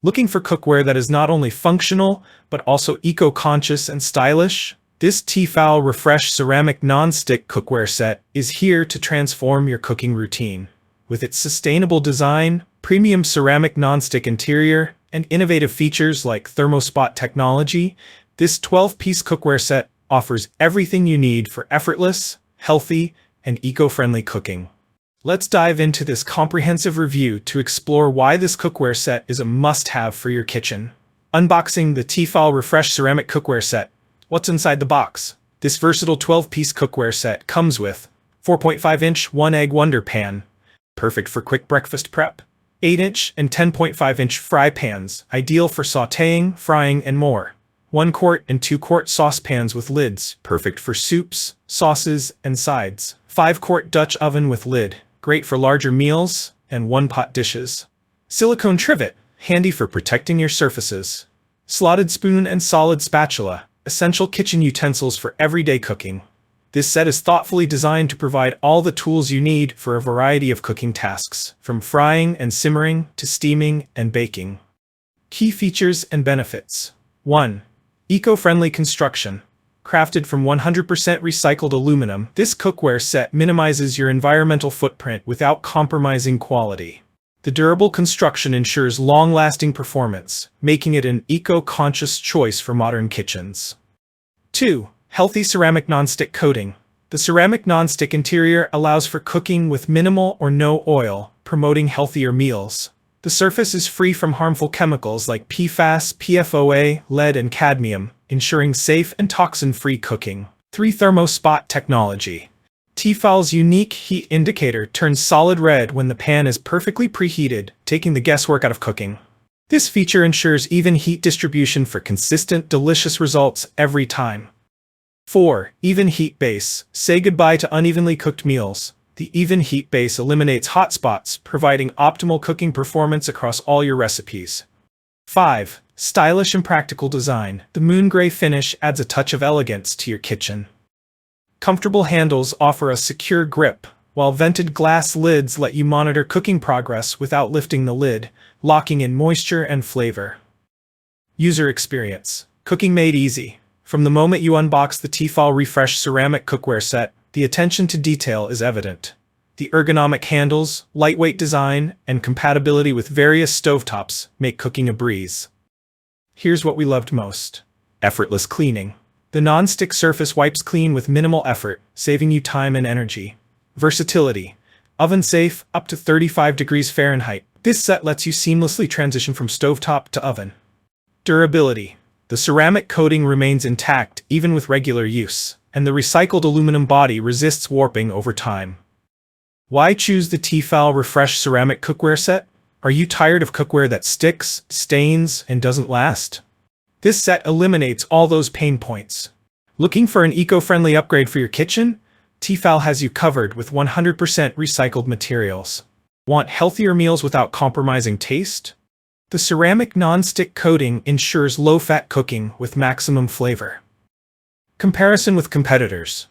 Looking for cookware that is not only functional, but also eco-conscious and stylish? This T-fal Refresh Ceramic Non-Stick Cookware Set is here to transform your cooking routine. With its sustainable design, premium ceramic non-stick interior, and innovative features like Thermo-Spot Technology, this 12-piece cookware set offers everything you need for effortless, healthy, and eco-friendly cooking. Let's dive into this comprehensive review to explore why this cookware set is a must-have for your kitchen. Unboxing the T-fal Refresh Ceramic Cookware Set. What's inside the box? This versatile 12-piece cookware set comes with 4.5-inch 1-egg Wonder Pan, perfect for quick breakfast prep, 8-inch and 10.5-inch fry pans, ideal for sautéing, frying, and more, 1-quart and 2-quart saucepans with lids, perfect for soups, sauces, and sides, 5-quart Dutch oven with lid, great for larger meals and one-pot dishes, silicone trivet, handy for protecting your surfaces, slotted spoon and solid spatula, essential kitchen utensils for everyday cooking. This set is thoughtfully designed to provide all the tools you need for a variety of cooking tasks, from frying and simmering to steaming and baking. Key features and benefits. 1. Eco-friendly construction. Crafted from 100% recycled aluminum, this cookware set minimizes your environmental footprint without compromising quality. The durable construction ensures long-lasting performance, making it an eco-conscious choice for modern kitchens. 2. Healthy ceramic nonstick coating. The ceramic nonstick interior allows for cooking with minimal or no oil, promoting healthier meals. The surface is free from harmful chemicals like PFAS, PFOA, lead, and cadmium, ensuring safe and toxin-free cooking. 3. Thermo-Spot Technology. T-fal's unique heat indicator turns solid red when the pan is perfectly preheated, taking the guesswork out of cooking. This feature ensures even heat distribution for consistent, delicious results every time. 4. Even heat base. Say goodbye to unevenly cooked meals. The even heat base eliminates hot spots, providing optimal cooking performance across all your recipes. 5. Stylish and practical design. The moon gray finish adds a touch of elegance to your kitchen. Comfortable handles offer a secure grip, while vented glass lids let you monitor cooking progress without lifting the lid, locking in moisture and flavor. User experience. Cooking made easy. From the moment you unbox the T-fal Refresh Ceramic Cookware Set, the attention to detail is evident. The ergonomic handles, lightweight design, and compatibility with various stovetops make cooking a breeze. Here's what we loved most. Effortless cleaning. The non-stick surface wipes clean with minimal effort, saving you time and energy. Versatility. Oven safe, up to 35 degrees Fahrenheit. This set lets you seamlessly transition from stovetop to oven. Durability. The ceramic coating remains intact even with regular use, and the recycled aluminum body resists warping over time. Why choose the T-fal Refresh Ceramic Cookware Set? Are you tired of cookware that sticks, stains, and doesn't last? This set eliminates all those pain points. Looking for an eco-friendly upgrade for your kitchen? T-fal has you covered with 100% recycled materials. Want healthier meals without compromising taste? The ceramic non-stick coating ensures low-fat cooking with maximum flavor. Comparison with competitors.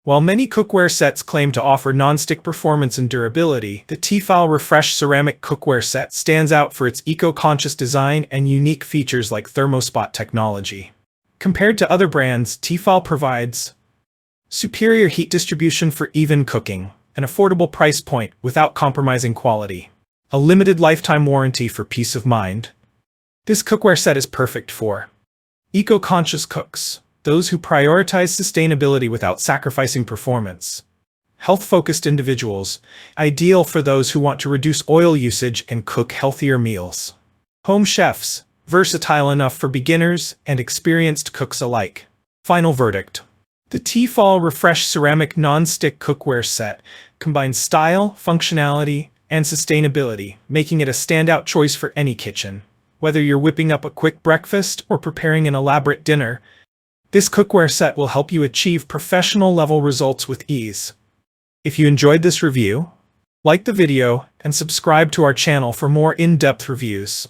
While many cookware sets claim to offer non-stick performance and durability, the T-fal Refresh Ceramic Cookware Set stands out for its eco-conscious design and unique features like Thermo-Spot Technology. Compared to other brands, T-fal provides superior heat distribution for even cooking, an affordable price point without compromising quality, a limited lifetime warranty for peace of mind. This cookware set is perfect for eco-conscious cooks, those who prioritize sustainability without sacrificing performance. Health-focused individuals, ideal for those who want to reduce oil usage and cook healthier meals. Home chefs, versatile enough for beginners and experienced cooks alike. Final verdict. The T-fal Refresh Ceramic Non-Stick Cookware Set combines style, functionality, and sustainability, making it a standout choice for any kitchen. Whether you're whipping up a quick breakfast or preparing an elaborate dinner, this cookware set will help you achieve professional-level results with ease. If you enjoyed this review, like the video and subscribe to our channel for more in-depth reviews.